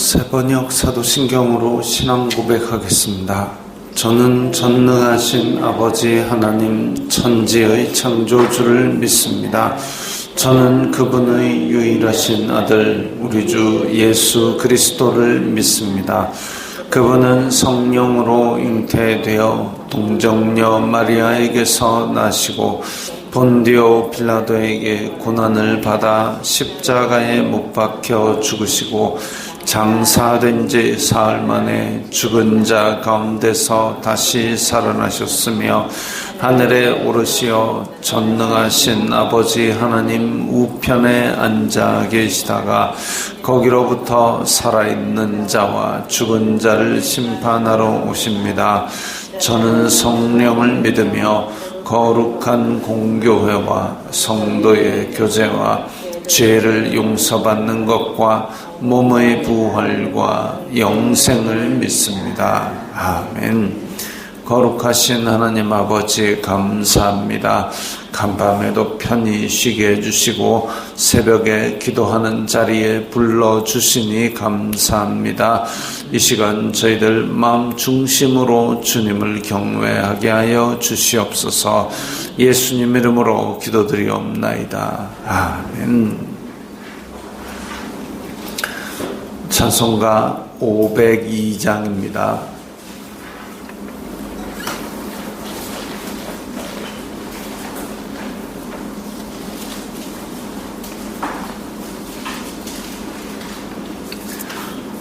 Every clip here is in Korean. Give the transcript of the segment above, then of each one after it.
새번역 사도신경으로 신앙 고백하겠습니다. 저는 전능하신 아버지 하나님 천지의 창조주를 믿습니다. 저는 그분의 유일하신 아들 우리 주 예수 그리스도를 믿습니다. 그분은 성령으로 잉태되어 동정녀 마리아에게서 나시고 본디오 빌라도에게 고난을 받아 십자가에 못 박혀 죽으시고 장사된 지 사흘 만에 죽은 자 가운데서 다시 살아나셨으며 하늘에 오르시어 전능하신 아버지 하나님 우편에 앉아 계시다가 거기로부터 살아있는 자와 죽은 자를 심판하러 오십니다. 저는 성령을 믿으며 거룩한 공교회와 성도의 교제와 죄를 용서받는 것과 몸의 부활과 영생을 믿습니다. 아멘. 거룩하신 하나님 아버지 감사합니다. 간밤에도 편히 쉬게 해주시고 새벽에 기도하는 자리에 불러주시니 감사합니다. 이 시간 저희들 마음 중심으로 주님을 경외하게 하여 주시옵소서. 예수님 이름으로 기도드리옵나이다. 아멘. 찬송가 502장입니다.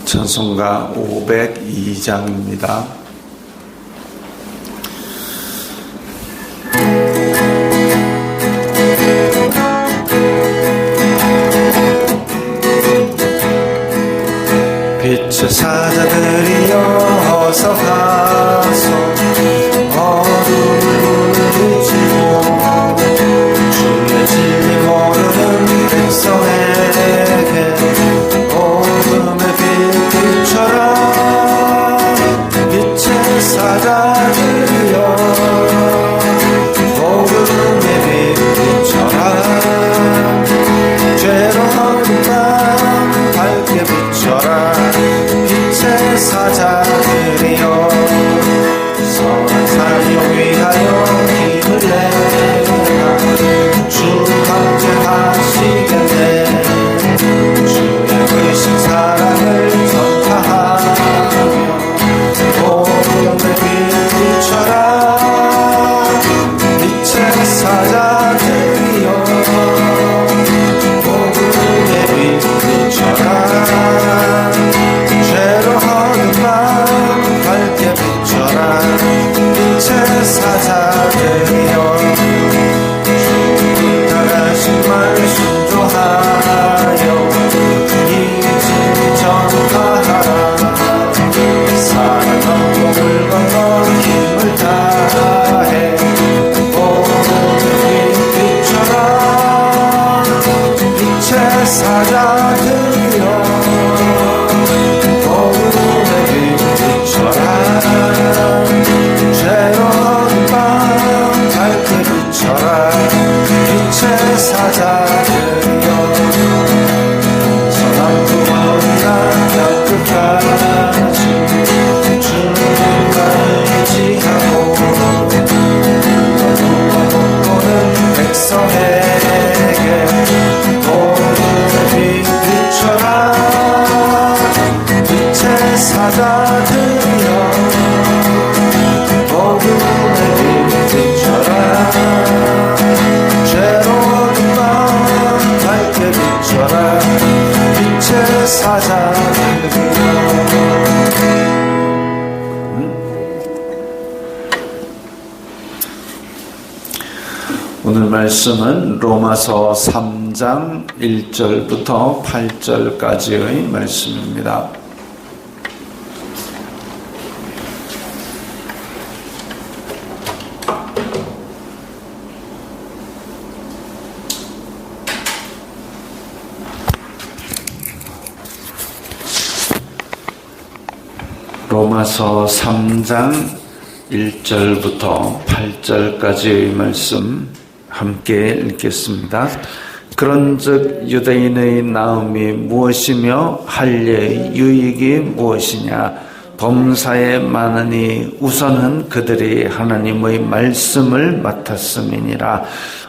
찬송가 502장입니다. 빛의 사자들이여 어서 가서 어둠을 물리치고 주의 진리 모르는 백성에게 어둠의 빛 비춰라. 빛의 사자들이여 어둠의 빛 비춰라. 죄로운 밤 밝게 비춰라. 빛의 사자들이여 선한 삶을 위하여 힘을 내라. 주 함께 하시겠네. 주의 크신 사랑을 전파하며 어둠의 빛 비춰라. 빛의 사자들이여 어둠의 빛 비춰라. 죄로 허는 마음 밝게 비춰라. 빛의 사자들이여 주님 나가신 말 순종하여 이진 전파하라. 사랑 건너물 건너 힘을 다해 어둠의 빛 비춰라. 빛의 사자들이여 어둠의 빛 비춰라. 죄로운 밤 밝게 비춰라. 빛의 사자들이여 선한 구원이나 끝까지 주님만 의지하고 어두워 못 보는 백성에게 어둠의 빛 비춰라. 빛의 사자들이여 어둠의 빛 비춰라. 죄로운 밤 밝게 비춰라. 빛의 사자들이여. 오늘 말씀은 로마서 3장 1절부터 8절까지의 말씀입니다. 로마서 3장 1절부터 8절까지의 말씀 함께 읽겠습니다. 그런즉 유대인의 나음이 무엇이며 할례의 유익이 무엇이냐? 범사에 많으니 우선은 그들이 하나님의 말씀을 맡았음이니라.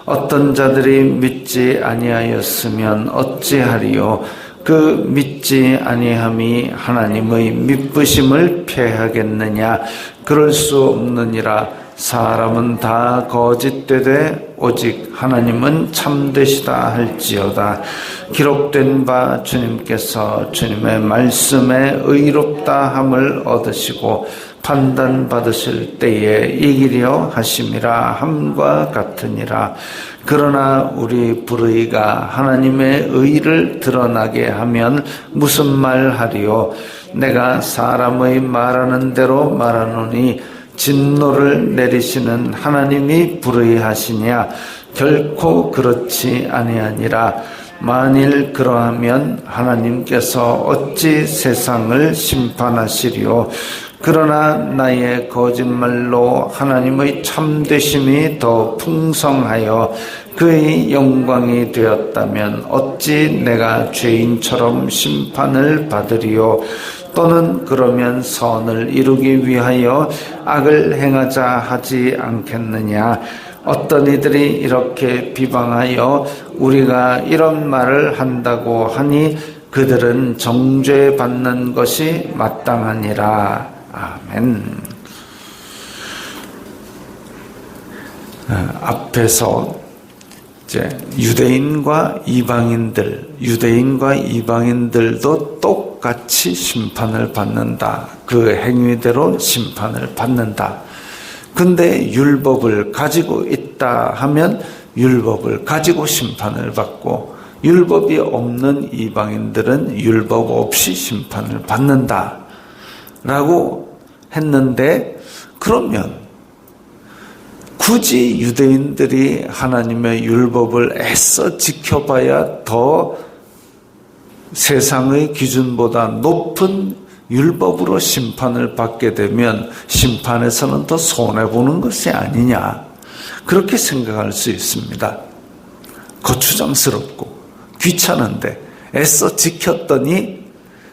어떤 자들이 믿지 아니하였으면 어찌하리요? 그 믿지 아니함이 하나님의 믿으심을 패하겠느냐? 그럴 수 없느니라. 사람은 다 거짓되되 오직 하나님은 참되시다 할지어다. 기록된 바 주님께서 주님의 말씀에 의롭다 함을 얻으시고 판단받으실 때에 이기려 하심이라 함과 같으니라. 그러나 우리 불의가 하나님의 의를 드러나게 하면 무슨 말 하리요? 내가 사람의 말하는 대로 말하노니 진노를 내리시는 하나님이 불의하시냐? 결코 그렇지 아니하니라. 만일 그러하면 하나님께서 어찌 세상을 심판하시리요? 그러나 나의 거짓말로 하나님의 참되심이 더 풍성하여 그의 영광이 되었다면 어찌 내가 죄인처럼 심판을 받으리요? 또는 그러면 선을 이루기 위하여 악을 행하자 하지 않겠느냐? 어떤 이들이 이렇게 비방하여 우리가 이런 말을 한다고 하니 그들은 정죄받는 것이 마땅하니라. 아멘. 앞에서 이제 유대인과 이방인들도 똑같이 심판을 받는다. 그 행위대로 심판을 받는다. 근데 율법을 가지고 있다 하면 율법을 가지고 심판을 받고, 율법이 없는 이방인들은 율법 없이 심판을 받는다 라고 했는데, 그러면 굳이 유대인들이 하나님의 율법을 애써 지켜봐야 더 세상의 기준보다 높은 율법으로 심판을 받게 되면 심판에서는 더 손해보는 것이 아니냐, 그렇게 생각할 수 있습니다. 거추장스럽고 귀찮은데 애써 지켰더니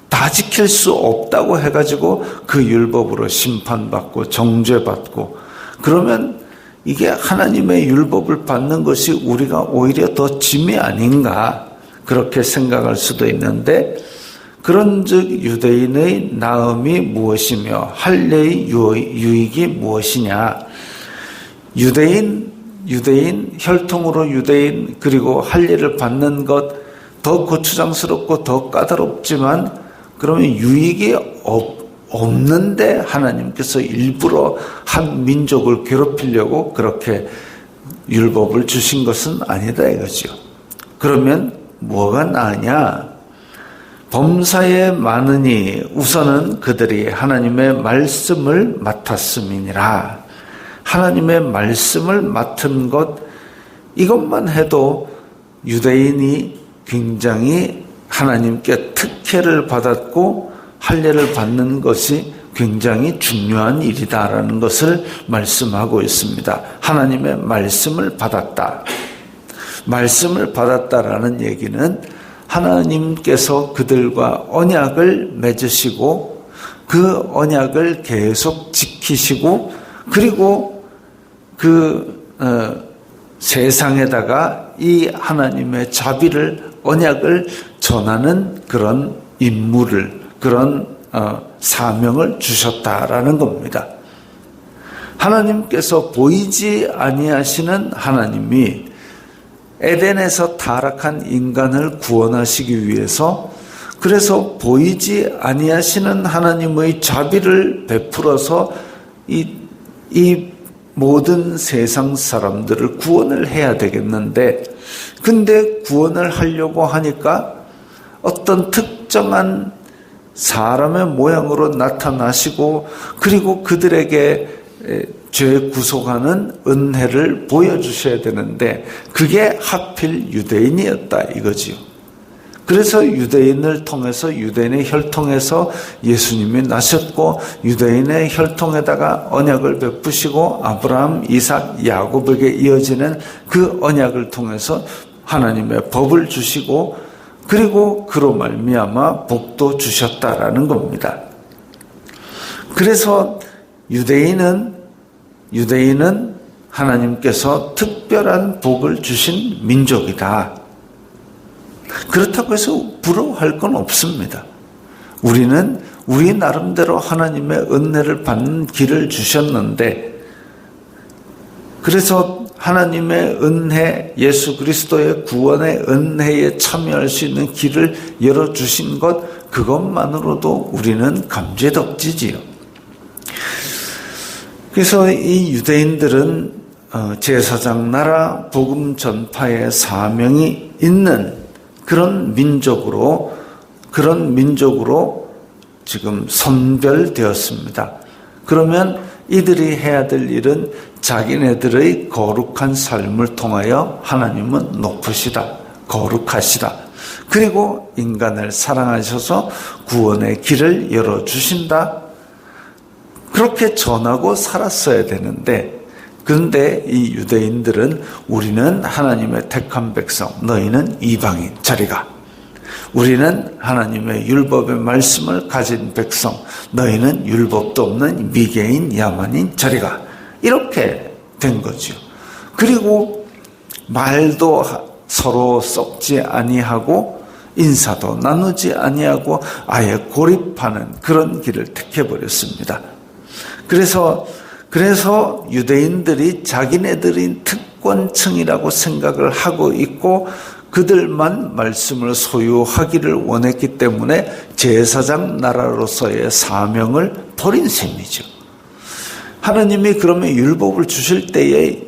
다 지킬 수 없다고 해가지고 그 율법으로 심판받고 정죄받고, 그러면 이게 하나님의 율법을 받는 것이 우리가 오히려 더 짐이 아닌가, 그렇게 생각할 수도 있는데, 그런즉 유대인의 나음이 무엇이며 할례의 유익이 무엇이냐? 유대인 혈통으로 유대인, 그리고 할례를 받는 것 더 고추장스럽고 더 까다롭지만, 그러면 유익이 없는데 하나님께서 일부러 한 민족을 괴롭히려고 그렇게 율법을 주신 것은 아니다 이거죠. 그러면 뭐가 나으냐? 범사에 많으니 우선은 그들이 하나님의 말씀을 맡았음이니라. 하나님의 말씀을 맡은 것, 이것만 해도 유대인이 굉장히 하나님께 특혜를 받았고 할례를 받는 것이 굉장히 중요한 일이다라는 것을 말씀하고 있습니다. 하나님의 말씀을 받았다. 말씀을 받았다라는 얘기는 하나님께서 그들과 언약을 맺으시고 그 언약을 계속 지키시고, 그리고 세상에다가 이 하나님의 자비를, 언약을 전하는 그런 임무를, 그런 사명을 주셨다라는 겁니다. 하나님께서 보이지 아니하시는 하나님이 에덴에서 타락한 인간을 구원하시기 위해서, 그래서 보이지 아니하시는 하나님의 자비를 베풀어서 이 모든 세상 사람들을 구원을 해야 되겠는데, 근데 구원을 하려고 하니까 어떤 특정한 사람의 모양으로 나타나시고, 그리고 그들에게 죄 구속하는 은혜를 보여주셔야 되는데 그게 하필 유대인이었다 이거지요. 그래서 유대인을 통해서, 유대인의 혈통에서 예수님이 나셨고, 유대인의 혈통에다가 언약을 베푸시고 아브라함, 이삭, 야곱에게 이어지는 그 언약을 통해서 하나님의 법을 주시고 그리고 그로 말미암아 복도 주셨다라는 겁니다. 그래서 유대인은 하나님께서 특별한 복을 주신 민족이다. 그렇다고 해서 부러워할 건 없습니다. 우리는 우리 나름대로 하나님의 은혜를 받는 길을 주셨는데, 그래서 하나님의 은혜, 예수 그리스도의 구원의 은혜에 참여할 수 있는 길을 열어주신 것, 그것만으로도 우리는 감죄덕지지요. 그래서 이 유대인들은 제사장 나라 복음 전파의 사명이 있는 그런 민족으로 지금 선별되었습니다. 그러면 이들이 해야 될 일은 자기네들의 거룩한 삶을 통하여 하나님은 높으시다, 거룩하시다. 그리고 인간을 사랑하셔서 구원의 길을 열어주신다. 그렇게 전하고 살았어야 되는데, 그런데 이 유대인들은 우리는 하나님의 택한 백성, 너희는 이방인, 저리 가. 우리는 하나님의 율법의 말씀을 가진 백성, 너희는 율법도 없는 미개인, 야만인, 저리 가. 이렇게 된 거죠. 그리고 말도 서로 썩지 아니하고 인사도 나누지 아니하고 아예 고립하는 그런 길을 택해버렸습니다. 그래서 유대인들이 자기네들이 특권층이라고 생각을 하고 있고 그들만 말씀을 소유하기를 원했기 때문에 제사장 나라로서의 사명을 버린 셈이죠. 하나님이 그러면 율법을 주실 때에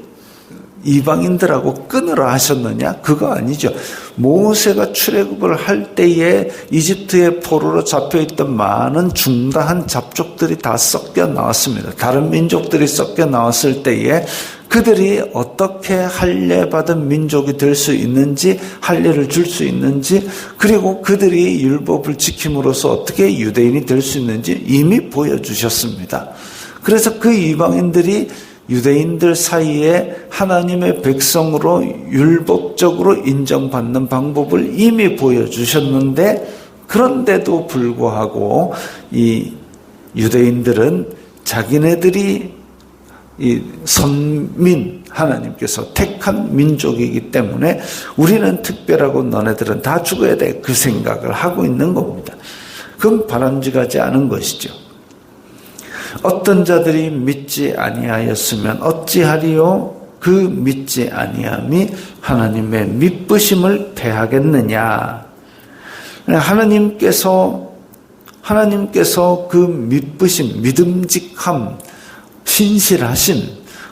이방인들하고 끊으라 하셨느냐? 그거 아니죠. 모세가 출애굽을 할 때에 이집트의 포로로 잡혀있던 많은 중다한 잡족들이 다 섞여 나왔습니다. 다른 민족들이 섞여 나왔을 때에 그들이 어떻게 할례받은 민족이 될 수 있는지, 할례를 줄 수 있는지, 그리고 그들이 율법을 지킴으로써 어떻게 유대인이 될 수 있는지 이미 보여주셨습니다. 그래서 그 이방인들이 유대인들 사이에 하나님의 백성으로 율법적으로 인정받는 방법을 이미 보여주셨는데, 그런데도 불구하고 이 유대인들은 자기네들이 이 선민, 하나님께서 택한 민족이기 때문에 우리는 특별하고 너네들은 다 죽어야 돼, 그 생각을 하고 있는 겁니다. 그건 바람직하지 않은 것이죠. 어떤 자들이 믿지 아니하였으면 어찌하리요? 그 믿지 아니함이 하나님의 믿으심을 패하겠느냐? 하나님께서 그 믿으심, 믿음직함, 신실하심,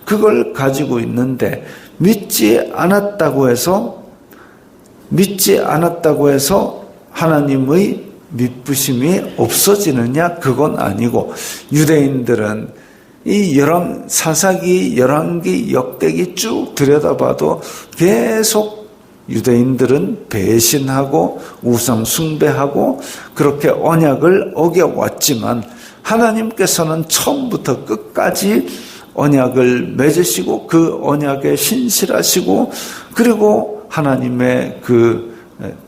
그걸 가지고 있는데 믿지 않았다고 해서 하나님의 믿으심이 없어지느냐? 그건 아니고, 유대인들은 이 사사기, 열왕기, 역대기 쭉 들여다봐도 계속 유대인들은 배신하고 우상 숭배하고 그렇게 언약을 어겨왔지만, 하나님께서는 처음부터 끝까지 언약을 맺으시고 그 언약에 신실하시고, 그리고 하나님의 그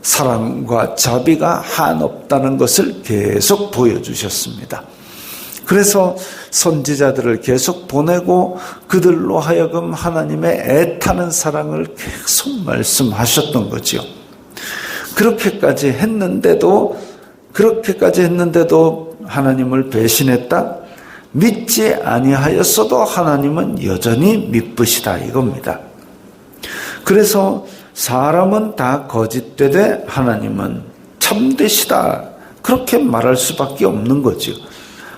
사랑과 자비가 한없다는 것을 계속 보여주셨습니다. 그래서 선지자들을 계속 보내고 그들로 하여금 하나님의 애타는 사랑을 계속 말씀하셨던 거죠. 그렇게까지 했는데도 하나님을 배신했다? 믿지 아니하였어도 하나님은 여전히 믿으시다, 이겁니다. 그래서 사람은 다 거짓되되 하나님은 참되시다, 그렇게 말할 수밖에 없는 거죠.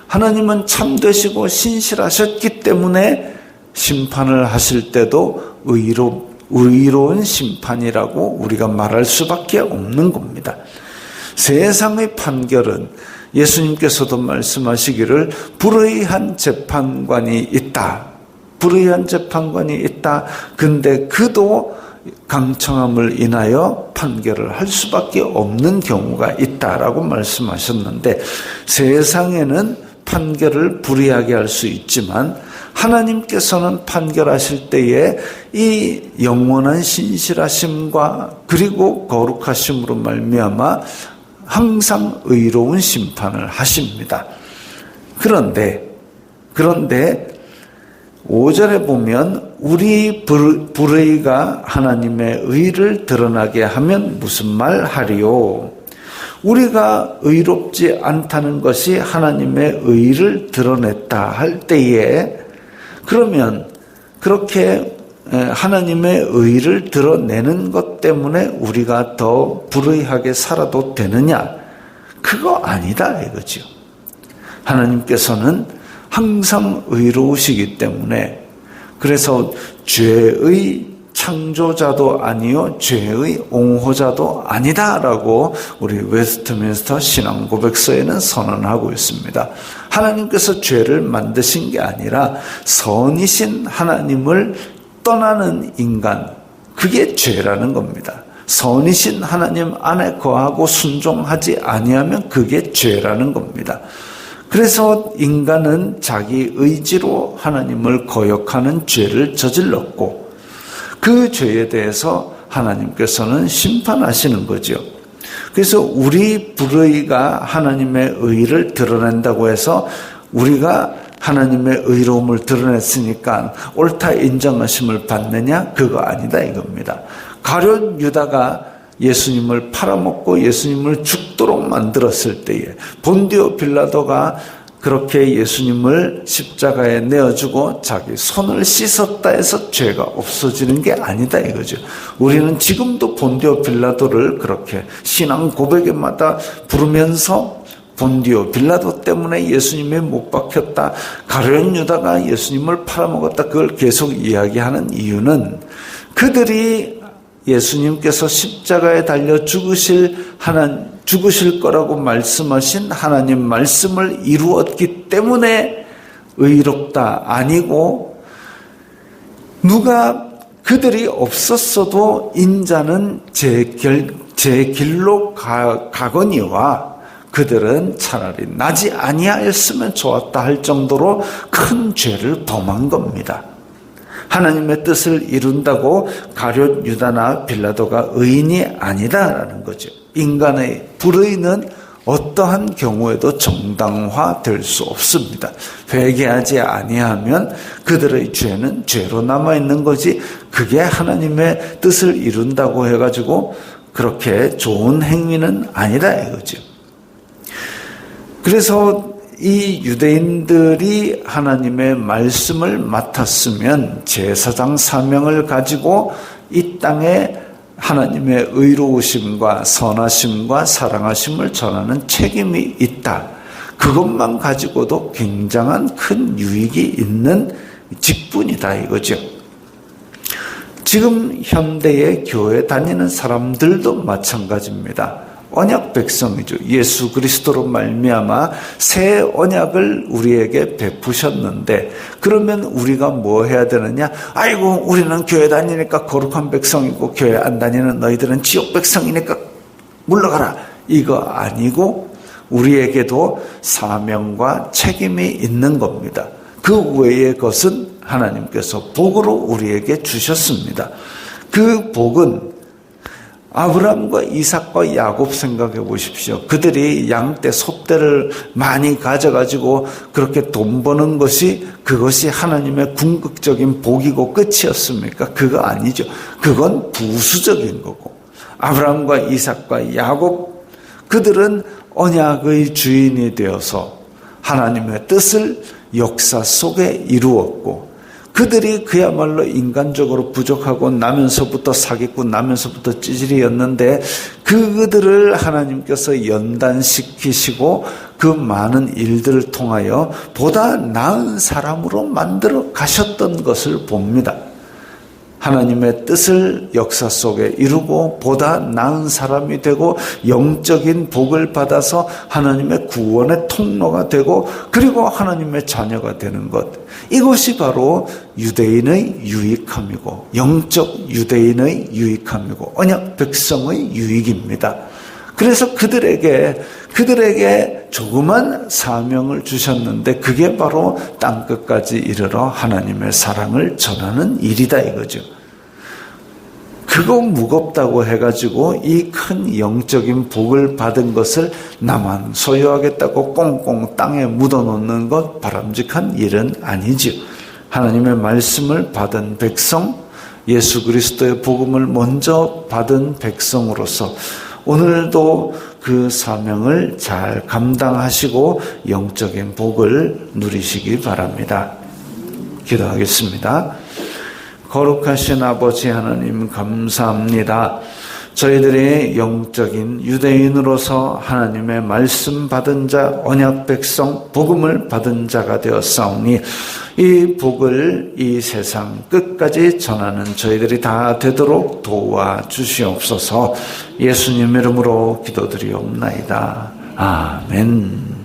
하나님은 참되시고 신실하셨기 때문에 심판을 하실 때도 의로운 심판이라고 우리가 말할 수밖에 없는 겁니다. 세상의 판결은 예수님께서도 말씀하시기를 불의한 재판관이 있다. 근데 그도 강청함을 인하여 판결을 할 수밖에 없는 경우가 있다라고 말씀하셨는데, 세상에는 판결을 불이하게 할 수 있지만 하나님께서는 판결하실 때에 이 영원한 신실하심과 그리고 거룩하심으로 말미암아 항상 의로운 심판을 하십니다. 그런데 5절에 보면 우리 불의가 하나님의 의를 드러나게 하면 무슨 말 하리요? 우리가 의롭지 않다는 것이 하나님의 의를 드러냈다 할 때에 그러면 그렇게 하나님의 의를 드러내는 것 때문에 우리가 더 불의하게 살아도 되느냐? 그거 아니다 이거죠. 하나님께서는 항상 의로우시기 때문에 그래서 죄의 창조자도 아니요 죄의 옹호자도 아니다라고 우리 웨스트민스터 신앙고백서에는 선언하고 있습니다. 하나님께서 죄를 만드신 게 아니라 선이신 하나님을 떠나는 인간, 그게 죄라는 겁니다. 선이신 하나님 안에 거하고 순종하지 아니하면 그게 죄라는 겁니다. 그래서 인간은 자기 의지로 하나님을 거역하는 죄를 저질렀고 그 죄에 대해서 하나님께서는 심판하시는 거죠. 그래서 우리 불의가 하나님의 의를 드러낸다고 해서 우리가 하나님의 의로움을 드러냈으니까 옳다 인정하심을 받느냐? 그거 아니다 이겁니다. 가룟 유다가 예수님을 팔아먹고 예수님을 죽도록 만들었을 때에 본디오 빌라도가 그렇게 예수님을 십자가에 내어주고 자기 손을 씻었다 해서 죄가 없어지는 게 아니다 이거죠. 우리는 지금도 본디오 빌라도를 그렇게 신앙 고백에마다 부르면서 본디오 빌라도 때문에 예수님이 못 박혔다, 가룟 유다가 예수님을 팔아먹었다, 그걸 계속 이야기하는 이유는 그들이 예수님께서 십자가에 달려 죽으실 거라고 말씀하신 하나님 말씀을 이루었기 때문에 의롭다 아니고 누가 그들이 없었어도 인자는 제 길로 가거니와 그들은 차라리 나지 아니하였으면 좋았다 할 정도로 큰 죄를 범한 겁니다. 하나님의 뜻을 이룬다고 가룟 유다나 빌라도가 의인이 아니다라는 거죠. 인간의 불의는 어떠한 경우에도 정당화될 수 없습니다. 회개하지 아니하면 그들의 죄는 죄로 남아있는 거지 그게 하나님의 뜻을 이룬다고 해가지고 그렇게 좋은 행위는 아니다 이거죠. 그래서 이 유대인들이 하나님의 말씀을 맡았으면 제사장 사명을 가지고 이 땅에 하나님의 의로우심과 선하심과 사랑하심을 전하는 책임이 있다. 그것만 가지고도 굉장한 큰 유익이 있는 직분이다 이거죠. 지금 현대의 교회 다니는 사람들도 마찬가지입니다. 언약 백성이죠. 예수 그리스도로 말미암아 새 언약을 우리에게 베푸셨는데 그러면 우리가 뭐 해야 되느냐? 아이고 우리는 교회 다니니까 거룩한 백성이고 교회 안 다니는 너희들은 지옥 백성이니까 물러가라. 이거 아니고 우리에게도 사명과 책임이 있는 겁니다. 그 외의 것은 하나님께서 복으로 우리에게 주셨습니다. 그 복은 아브라함과 이삭과 야곱 생각해 보십시오. 그들이 양떼, 소떼를 많이 가져가지고 그렇게 돈 버는 것이 그것이 하나님의 궁극적인 복이고 끝이었습니까? 그거 아니죠. 그건 부수적인 거고. 아브라함과 이삭과 야곱 그들은 언약의 주인이 되어서 하나님의 뜻을 역사 속에 이루었고 그들이 그야말로 인간적으로 부족하고 나면서부터 사기꾼 나면서부터 찌질이었는데 그들을 하나님께서 연단시키시고 그 많은 일들을 통하여 보다 나은 사람으로 만들어 가셨던 것을 봅니다. 하나님의 뜻을 역사 속에 이루고 보다 나은 사람이 되고 영적인 복을 받아서 하나님의 구원의 통로가 되고 그리고 하나님의 자녀가 되는 것. 이것이 바로 유대인의 유익함이고 영적 유대인의 유익함이고 언약 백성의 유익입니다. 그래서 그들에게 조그만 사명을 주셨는데 그게 바로 땅끝까지 이르러 하나님의 사랑을 전하는 일이다 이거죠. 그거 무겁다고 해가지고 이 큰 영적인 복을 받은 것을 나만 소유하겠다고 꽁꽁 땅에 묻어놓는 것 바람직한 일은 아니죠. 하나님의 말씀을 받은 백성, 예수 그리스도의 복음을 먼저 받은 백성으로서 오늘도 그 사명을 잘 감당하시고 영적인 복을 누리시기 바랍니다. 기도하겠습니다. 거룩하신 아버지 하나님 감사합니다. 저희들이 영적인 유대인으로서 하나님의 말씀 받은 자, 언약 백성, 복음을 받은 자가 되었사오니 이 복을 이 세상 끝까지 전하는 저희들이 다 되도록 도와주시옵소서. 예수님 이름으로 기도드리옵나이다. 아멘.